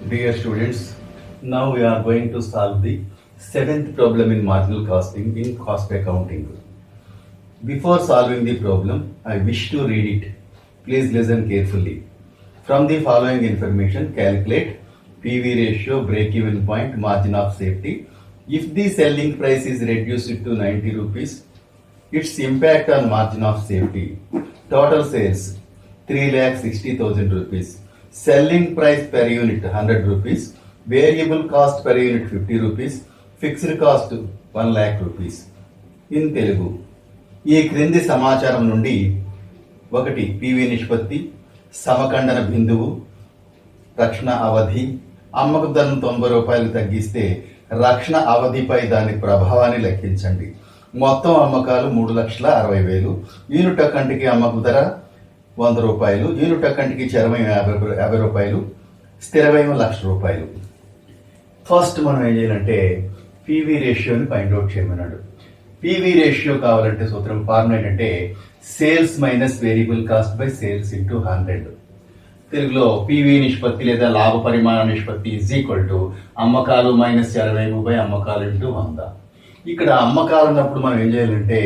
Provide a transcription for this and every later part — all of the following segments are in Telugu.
Dear students, now we are going to solve the seventh problem in marginal costing in cost accounting. Before solving the problem, I wish to read it. Please listen carefully. From the following information, calculate PV ratio, break-even point, margin of safety. If the selling price is reduced to 90 rupees, its impact on margin of safety. Total sales 3,60,000 rupees. Selling price per unit 100 rupees. Variable cost per unit 50 rupees. Fixed cost 1 lakh rupees. In Telugu ఈ క్రింది సమాచారం నుండి 1 పివి నిష్పత్తి, సమఖండన బిందువు, రక్షణ అవధి, అమ్మకు ధరను 90 రూపాయలు తగ్గిస్తే రక్షణ అవధిపై దాని ప్రభావాన్ని లెక్కించండి. మొత్తం అమ్మకాలు 3,60,000. యూనిట్ అక్కంటికి అమ్మకు ధర 100 రూపాయలు, యూనిట్ అక్కంటికి చరమయం 50 రూపాయలు, స్థిర వ్యయం 1,00,000 రూపాయలు. ఫస్ట్ మనం ఏం చేయాలంటే పీవీ రేషియోని ఫైండ్ అవుట్ చేయమన్నాడు. పీవీ రేషియో కావాలంటే సూత్రం ఫార్ములా ఏంటంటే sales minus variable cost by sales into 100. తెలుగులో పీవీ నిష్పత్తి లేదా లాభ పరిమాణ నిష్పత్తి ఈజ్ ఈక్వల్ టు అమ్మకాలు మైనస్ చరవేము బై అమ్మకాలు ఇంటూ 100. ఇక్కడ అమ్మకాలు ఉన్నప్పుడు మనం ఏం చేయాలంటే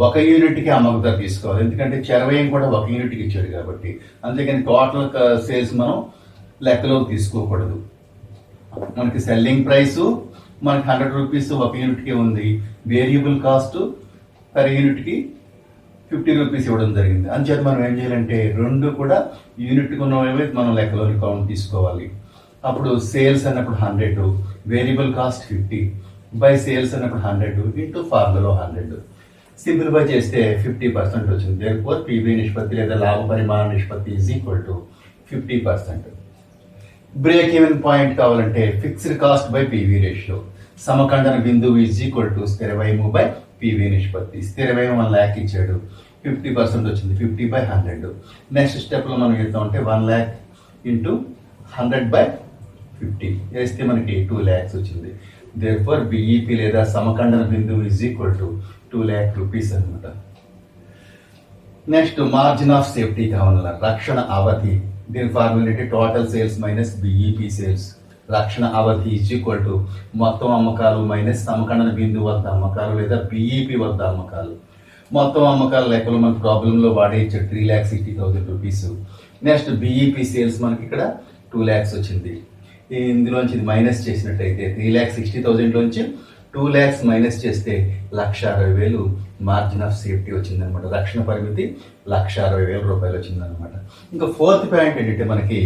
1 యూనిట్కి అమ్మక ధర తీసుకోవాలి, ఎందుకంటే చరవేయం కూడా 1 యూనిట్కి ఇచ్చాడు కాబట్టి. అందుకని టోటల్ సేల్స్ మనం లెక్కలోకి తీసుకోకూడదు. మనకి సెల్లింగ్ ప్రైసు మనకి 100 రూపీస్ 1 యూనిట్కి ఉంది, వేరియబుల్ కాస్ట్ పర్ యూనిట్కి 50 రూపీస్ ఇవ్వడం జరిగింది. అందుచేత మనం ఏం చేయాలంటే రెండు కూడా యూనిట్కి ఉన్నవి మనం లెక్కలోని కౌంట్ తీసుకోవాలి. అప్పుడు సేల్స్ అన్నప్పుడు 100, వేరియబుల్ కాస్ట్ 50 బై సేల్స్ అన్నప్పుడు 100 ఇంటూ ఫార్ములా 100. సింప్లిఫై చేస్తే 50% వచ్చింది. దేర్ఫోర్ పీవీ నిష్పత్తి లేదా లాభ పరిమాణ నిష్పత్తి is equal to 50%. Break even point కావాలంటే fixed cost by PV ratio, సమఖండన బిందువు ఈజ్ ఈక్వల్ టు స్థిర వ్యయము బై పీవీ నిష్పత్తి. స్థిర వ్యయం 1 lakh ఇచ్చాడు, 50% వచ్చింది, 50 బై 100. నెక్స్ట్ స్టెప్లో మనం చేద్దామంటే 1 lakh ఇంటూ 100 బై 50 వేస్తే మనకి 2 lakhs వచ్చింది. దేర్ఫోర్ బిఈపి లేదా సమఖండన బిందువు is equal to 2 lakh rupees అనమాట. నెక్స్ట్ మార్జిన్ ఆఫ్ సేఫ్టీ కావాలన్నా రక్షణ అవధి. దీని ఫార్ములా ఏంటి? Total sales minus BEP sales. రక్షణ అవధి ఈజ్ ఈక్వల్ టు మొత్తం అమ్మకాలు మైనస్ సమఖండన బిందువు వద్ద అమ్మకాలు లేదా బిఈపి వద్ద అమ్మకాలు. మొత్తం అమ్మకాల లెక్కలు మన ప్రాబ్లంలో వాడే ఇచ్చాడు 3,60,000 రూపీస్. నెక్స్ట్ బిఈపి సేల్స్ మనకి ఇక్కడ 2 lakhs వచ్చింది. ఇందులోంచి ఇది మైనస్ చేసినట్టయితే 3,60,000 లోంచి 2 lakhs మైనస్ చేస్తే 1,60,000 మార్జిన్ ఆఫ్ సేఫ్టీ వచ్చిందనమాట. రక్షణ పరిమితి 1,60,000 రూపాయలు వచ్చిందనమాట. ఇంకా ఫోర్త్ పాయింట్ ఏంటంటే మనకి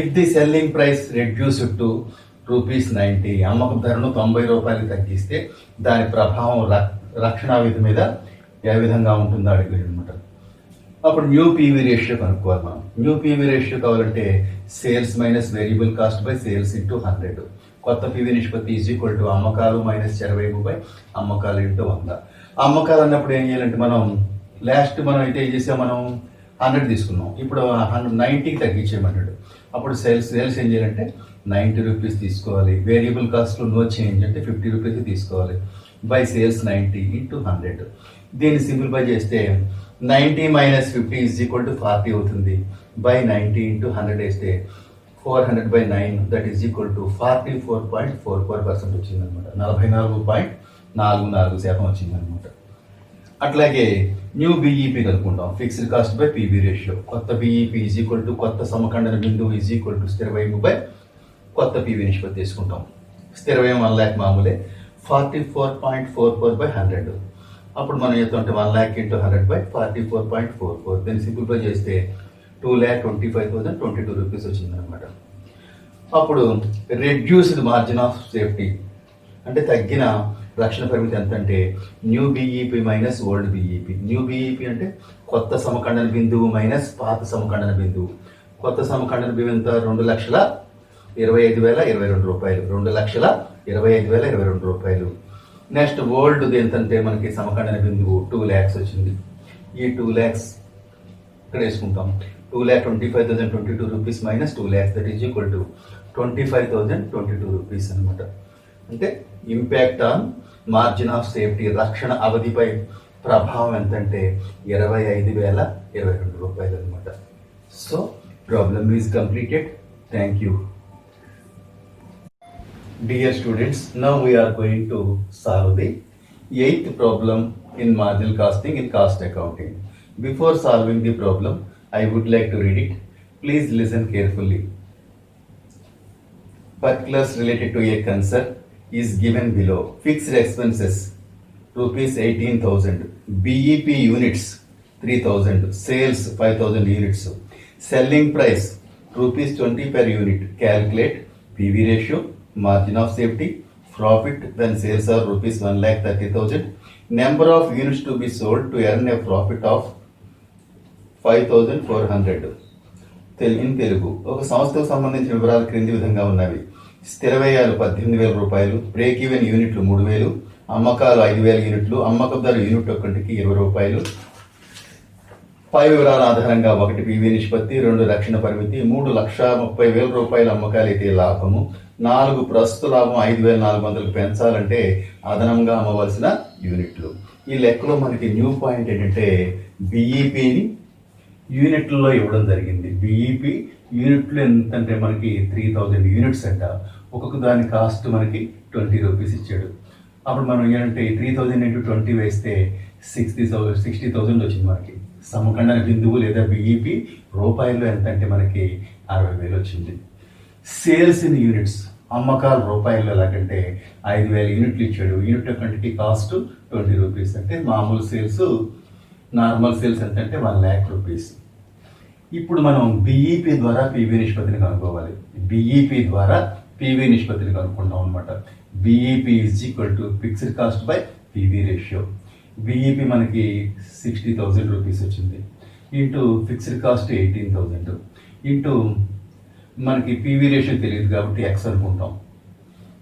if the selling price reduced to ₹90, అమ్మకం ధరను 90 రూపాయలు తగ్గిస్తే దాని ప్రభావం రక్షణ విధి మీద ఏ విధంగా ఉంటుందో అడిగాడు అనమాట. అప్పుడు న్యూ పీవీ రేషియో కనుక్కోవాలి మనం. న్యూ పీవీ రేషియో కావాలంటే sales minus variable cost by sales into 100. కొత్త పీవీ నిష్పత్తి ఈజ్ ఈక్వల్ టు అమ్మకాలు మైనస్ చరవేము బై అమ్మకాలు ఇంటూ 100. అమ్మకాలు అన్నప్పుడు ఏం చేయాలంటే మనం మనం అయితే ఏం చేసాం, మనం 100 తీసుకున్నాం, ఇప్పుడు 90కి తగ్గించేయమన్నాడు. అప్పుడు సేల్స్ ఏం చేయాలంటే 90 రూపీస్ తీసుకోవాలి. వేరియబుల్ కాస్ట్ నో చేంజ్ అంటే 50 రూపీస్ తీసుకోవాలి బై సేల్స్ 90 ఇంటూ 100. దీన్ని సింప్లిఫై చేస్తే 90 మైనస్ 50 ఈజ్ ఈక్వల్ టు 40 అవుతుంది. బై 90 ఇంటూ 100 వేస్తే 400 by 9 that is equal to 44.44% వచ్చిందనమాట. 44.44% వచ్చిందనమాట. అట్లాగే న్యూ బిఈపి కనుక్కుంటాం. Fixed cost by PV ratio. కొత్త బిఈపి ఈజ్ ఈక్వల్ టు కొత్త సమఖండన బిందువు ఈజ్ ఈక్వల్ టు స్థిర వ్యయము బై కొత్త పీవీ నిష్పత్తి తీసుకుంటాం. స్థిర వ్యయం 1 lakh మామూలే, 44.44 బై 100. అప్పుడు మనం చేస్తుంటే 1 lakh ఇంటూ 100 బై 44.44. దీన్ని సింప్లిఫై చేస్తే 2,25,022 రూపీస్ వచ్చిందనమాట. అప్పుడు రెడ్యూస్డ్ మార్జిన్ ఆఫ్ సేఫ్టీ అంటే తగ్గిన రక్షణ పరిమితి ఎంత అంటే new BEP minus old BEP. New BEP అంటే కొత్త సమఖండన బిందువు మైనస్ పాత సమఖండన బిందువు. కొత్త సమఖండన బిందువు ఎంత? 2,25,022 రూపాయలు. 2,25,022 రూపాయలు. నెక్స్ట్ ఓల్డ్ ఎంతంటే మనకి సమఖండన బిందువు 2 lakhs వచ్చింది. ఈ 2 lakhs ఇక్కడ వేసుకుంటాం. 2,25,022 rupees minus 2 lakhs that is equal to 25,022 rupees అనమాట. అంటే impact on margin of safety రక్షణ అవధిపై ప్రభావం ఎంతంటే 25,022 రూపాయలు అనమాట. So problem is completed. Thank you. Dear students, now we are going to solve the eighth problem in marginal costing in cost accounting. Before solving the problem, I would like to read it. Please listen carefully. Particulars related to a concern is given below. Fixed expenses rupees 18,000, BEP units 3,000, sales 5,000 units, selling price rupees 20 per unit. Calculate PV ratio, margin of safety, profit when sales are rupees 1,30,000, number of units to be sold to earn a profit of 5,400. In Telugu ఒక సంస్థకు సంబంధించిన వివరాలు క్రింది విధంగా ఉన్నవి. స్థిర వ్యయాలు 18,000 రూపాయలు, బ్రేక్ ఈవెన్ యూనిట్లు 3,000, అమ్మకాలు 5,000 యూనిట్లు, అమ్మకం ధర యూనిట్ ఒక్కటికి 20 రూపాయలు. పై వివరాల ఆధారంగా 1 పివి నిష్పత్తి, 2 రక్షణ పరిమితి, 3 1,30,000 రూపాయల అమ్మకాలు అయితే లాభము, 4 ప్రస్తుత లాభం 5,400 పెంచాలంటే అదనంగా అమ్మవలసిన యూనిట్లు. ఈ లెక్కలో మనకి న్యూ పాయింట్ ఏంటంటే బిఈపిని యూనిట్లలో ఇవ్వడం జరిగింది. బిఈపి యూనిట్లు ఎంతంటే మనకి 3,000 యూనిట్స్ అంట. ఒక్కొక్క దాని కాస్ట్ మనకి 20 రూపీస్ ఇచ్చాడు. అప్పుడు మనం ఏంటంటే 3,000 ఇంటూ 20 వేస్తే 60,000 వచ్చింది మనకి. సమఖండన బిందువు లేదా బిఈపి రూపాయల్లో ఎంత అంటే మనకి 60,000 వచ్చింది. సేల్స్ ఇన్ యూనిట్స్, అమ్మకాలు రూపాయల్లో ఎలాగంటే 5,000 యూనిట్లు ఇచ్చాడు. యూనిట్ క్వాంటిటీ కాస్ట్ 20 రూపీస్ అంటే మామూలు సేల్స్, నార్మల్ సేల్స్ ఎంత అంటే 1,00,000 రూపీస్. ఇప్పుడు మనం బిఈపి ద్వారా పివి నిష్పత్తిని కనుక్కోవాలి. బిఈపి ద్వారా పివి నిష్పత్తిని కనుక్కుంటాం అనమాట. BEP is equal to fixed cost by PV ratio. BEP మనకి 60,000 రూపీస్ వచ్చింది. ఇంటూ ఫిక్స్డ్ కాస్ట్ 18,000 ఇంటూ మనకి పివి రేషియో తెలియదు కాబట్టి ఎక్స్ అనుకుంటాం.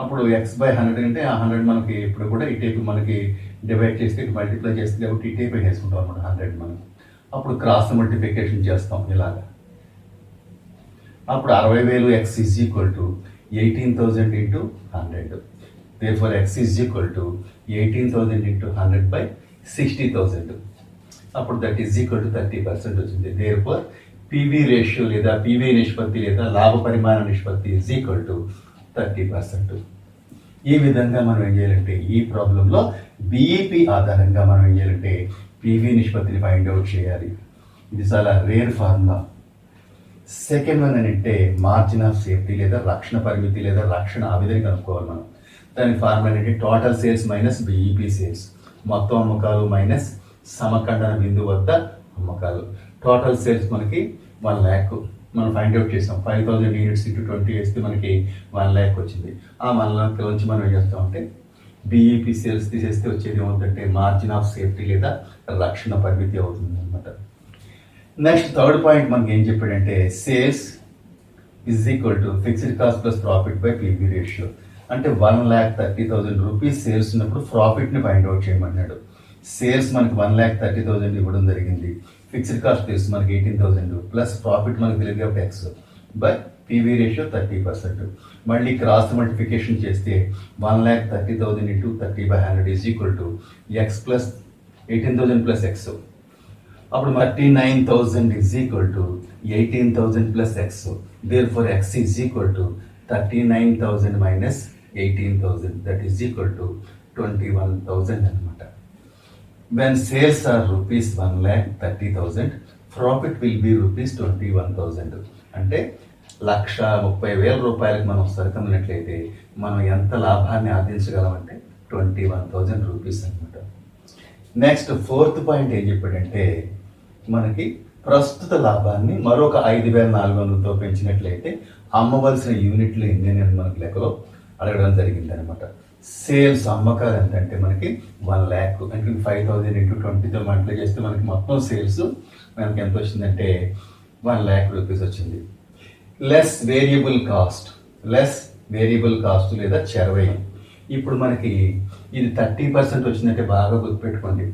అప్పుడు ఎక్స్ బై 100 అంటే ఆ 100 మనకి ఇప్పుడు కూడా ఈ టైపు మనకి డివైడ్ చేస్తే మల్టిప్లై చేస్తుంది కాబట్టి ఈ టైపు వేసుకుంటాం అనమాట 100 మనం. అప్పుడు క్రాస్ మల్టిప్లికేషన్ చేస్తాం ఇలాగా. అప్పుడు 60,000 X is equal to 18,000 into 100. therefore x is equal to 18,000 into 100 by 60,000. అప్పుడు దట్ ఈజ్ ఈక్వల్ టు 30% వచ్చింది. therefore పివి రేషియో లేదా పివి నిష్పత్తి లేదా లాభ పరిమాణ నిష్పత్తి ఈజ్ ఈక్వల్ టు 30%. ఈ విధంగా మనం ఏం చేయాలంటే ఈ ప్రాబ్లంలో బిఈపి ఆధారంగా మనం ఏం చేయాలంటే పివి నిష్పత్తిని ఫైండ్ అవుట్ చేయాలి. ఇది చాలా రేర్ ఫార్ములా. సెకండ్ వన్ అంటే మార్జిన్ ఆఫ్ సేఫ్టీ లేదా రక్షణ పరిమితి లేదా రక్షణ ఆవిధని కనుక్కోవాలి మనం. దాని ఫార్ములా ఏంటంటే total sales minus BEP sales, మొత్తం అమ్మకాలు మైనస్ సమఖండన బిందు వద్ద అమ్మకాలు. టోటల్ సేల్స్ మనకి 1,00,000 మనం ఫైండ్ అవుట్ చేసాం. 5,000 యూనిట్స్ ఇంటూ 20 వేస్తే మనకి 1,00,000 వచ్చింది. ఆ 1,00,000 నుంచి మనం ఏం చేస్తామంటే బిఈపి సేల్స్ తీసేస్తే వచ్చేది ఏమవుతుందంటే మార్జిన్ ఆఫ్ సేఫ్టీ లేదా రక్షణ పరిమితి అవుతుంది అనమాట. నెక్స్ట్ థర్డ్ పాయింట్ మనకి ఏం చెప్పాడంటే sales is equal to fixed cost plus profit by PV ratio. అంటే 1,30,000 రూపీస్ సేల్స్ ఉన్నప్పుడు ప్రాఫిట్ని ఫైండ్ అవుట్ చేయమన్నాడు. సేల్స్ మనకి 1,30,000 ఇవ్వడం జరిగింది. ఫిక్స్డ్ కాస్ట్ తెలుసు మనకి 18,000 ప్లస్ ప్రాఫిట్ మనకి తెలియదు కాబట్టి ఎక్స్ బై పివి రేషియో 30%. మళ్ళీ క్రాస్ మల్టిఫికేషన్ చేస్తే 1,30,000 into 30/100 is equal to X plus 18,000 plus X. అప్పుడు 39,000 is equal to 18,000 plus X. therefore X is equal to 39,000 minus 18,000 that is equal to 21,000 అనమాట. when sales are rupees 1,30,000 profit will be rupees 21,000. అంటే 1,30,000 రూపాయలకు మనం సరుకున్నట్లయితే మనం ఎంత లాభాన్ని ఆర్జించగలమంటే 21,000 రూపీస్ అనమాట. నెక్స్ట్ ఫోర్త్ పాయింట్ ఏం చెప్పాడంటే మనకి ప్రస్తుత లాభాన్ని మరొక 5,400తో పెంచినట్లయితే అమ్మవలసిన యూనిట్లు ఎన్ని అని మనకి లెక్కలో అడగడం జరిగింది అనమాట. సేల్స్ అమ్మకాలు ఎంత అంటే మనకి 1,00,000 అంటే 5,000 ఇంటూ 20తో మల్టిప్లై చేస్తే మనకి మొత్తం సేల్స్ మనకి ఎంత వచ్చిందంటే 1,00,000 రూపీస్ వచ్చింది. లెస్ వేరియబుల్ కాస్ట్ లేదా చరవ్యయం. ఇప్పుడు మనకి ఇది 30% వచ్చిందంటే బాగా గుర్తుపెట్టుకోండి.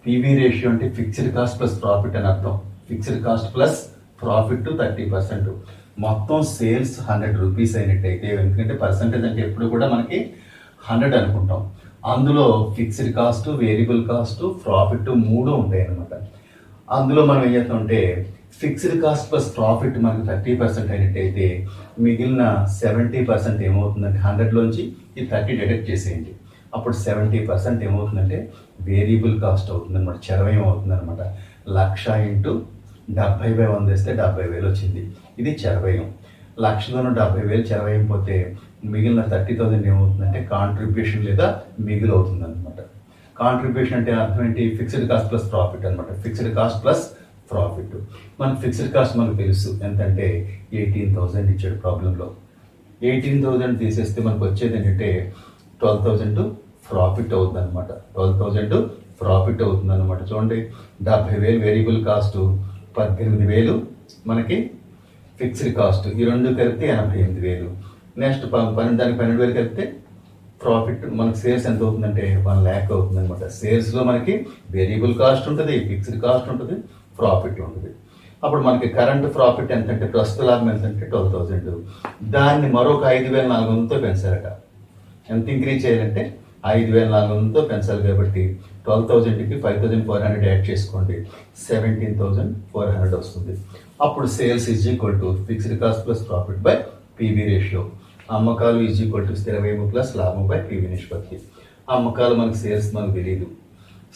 పివి రేషియో అంటే ఫిక్స్డ్ కాస్ట్ ప్లస్ ప్రాఫిట్ అని అర్థం. Fixed cost plus profit 30%. మొత్తం సేల్స్ 100 రూపీస్ అయినట్టయితే, ఎందుకంటే పర్సంటేజ్ అంటే ఎప్పుడు కూడా మనకి 100 అనుకుంటాం. అందులో fixed cost, variable cost, profit 3 ఉంటాయి అన్నమాట. అందులో మనం ఏం చేస్తామంటే ఫిక్స్డ్ కాస్ట్ ప్లస్ ప్రాఫిట్ మనకు 30% అయినట్టయితే మిగిలిన 70% ఏమవుతుందంటే 100లోంచి ఈ 30 డిడక్ట్ చేసేయండి. అప్పుడు 70% ఏమవుతుందంటే వేరియబుల్ కాస్ట్ అవుతుంది అనమాట, చరవయం అవుతుంది అనమాట. 1,00,000 ఇంటూ 70/100 వేస్తే 70,000 వచ్చింది. ఇది చరవయం. 1,00,000లోనూ 70,000 చరవయం పోతే మిగిలిన 30,000 ఏమవుతుందంటే కాంట్రిబ్యూషన్ లేదా మిగులు అవుతుంది అనమాట. కాంట్రిబ్యూషన్ అంటే అర్థం ఏంటి? ఫిక్స్డ్ కాస్ట్ ప్లస్ ప్రాఫిట్ అనమాట. Fixed cost plus profit. మనకు ఫిక్స్డ్ కాస్ట్ మనకు తెలుసు ఎంతంటే 18,000 ఇచ్చాడు ప్రాబ్లంలో. 18,000 తీసేస్తే మనకు వచ్చేది ఏంటంటే 12,000 ప్రాఫిట్ అవుతుంది అనమాట. 12,000 ప్రాఫిట్ అవుతుంది అనమాట. చూడండి, 70,000 వేరియబుల్ కాస్ట్, 18,000 మనకి ఫిక్స్డ్ కాస్ట్. ఈ రెండు కలిపితే 88,000. నెక్స్ట్ దానికి 12,000 కలిపితే ప్రాఫిట్ మనకి సేల్స్ ఎంత అవుతుందంటే 1,00,000 అవుతుంది అనమాట. సేల్స్లో మనకి వేరియబుల్ కాస్ట్ ఉంటుంది, ఫిక్స్డ్ కాస్ట్ ఉంటుంది, ప్రాఫిట్ ఉంటుంది. అప్పుడు మనకి కరెంట్ ప్రాఫిట్ ఎంతంటే, ప్రస్తుత లాభం ఎంతంటే 12,000. దాన్ని మరొక 5,400తో పెంచారట. ఎంత ఇంక్రీజ్ చేయాలంటే 5,400తో పెంచాలి. కాబట్టి 12,000కి 5,400 యాడ్ చేసుకోండి, 17,400 వస్తుంది. అప్పుడు sales is equal to fixed cost plus profit by PV ratio. అమ్మకాలు ఈజ్ ఈక్వల్ టు స్థిర వ్యయం ప్లస్ లాభం బై పీవీ నిష్పత్తి. అమ్మకాలు మనకి సేల్స్ మనకు తెలియదు,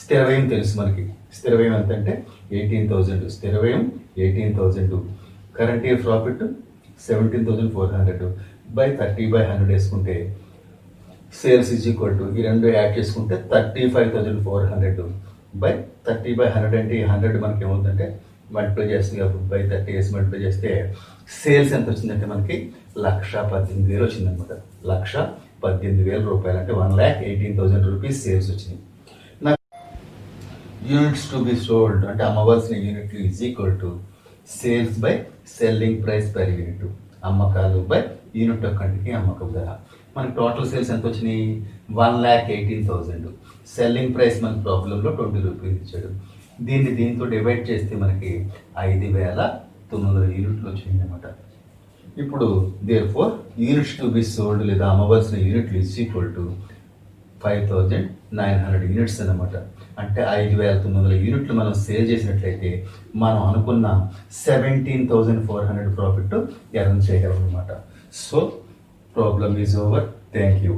స్థిర వ్యయం తెలుసు మనకి. స్థిర వ్యయం ఎంత అంటే 18,000. స్థిర వ్యయం 18,000. కరెంట్ ఇయర్ ప్రాఫిట్ 17,400 బై 30/100 వేసుకుంటే సేల్స్ ఈజ్ ఈక్వల్ టు ఈ రెండు యాడ్ చేసుకుంటే 35,400 బై 30/100 అంటే ఈ 100 మనకి ఏమవుతుందంటే మల్టిప్లై చేస్తుంది కాబట్టి బై 30 వేసి మల్టిప్లై చేస్తే సేల్స్ ఎంత వచ్చిందంటే మనకి 1,18,000 వచ్చిందనమాట. 1,18,000 రూపాయలు అంటే 1,18,000 రూపీస్ సేల్స్ వచ్చినాయి. యూనిట్స్ టు బి సోల్డ్ అంటే అమ్మవలసిన యూనిట్లు is equal to sales by selling price per unit. అమ్మకాలు బై యూనిట్ ఒక్కటికి అమ్మకం ధర. మనకి టోటల్ సేల్స్ ఎంత వచ్చినాయి? 1,18,000. సెల్లింగ్ ప్రైస్ మన ప్రాబ్లంలో 20 రూపీస్ ఇచ్చాడు. దీంతో డివైడ్ చేస్తే మనకి 5,900 యూనిట్లు వచ్చినాయి అన్నమాట. ఇప్పుడు there four units to be sold లేదా అమ్మవలసిన యూనిట్లు ఈజ్ ఈక్వల్ టు 5,900 యూనిట్స్ అన్నమాట. అంటే 5,900 యూనిట్లు మనం సేల్ చేసినట్లయితే మనం అనుకున్న 17,400 ప్రాఫిట్ ఎర్న్ చేయగలం అనమాట. So problem is over. Thank you.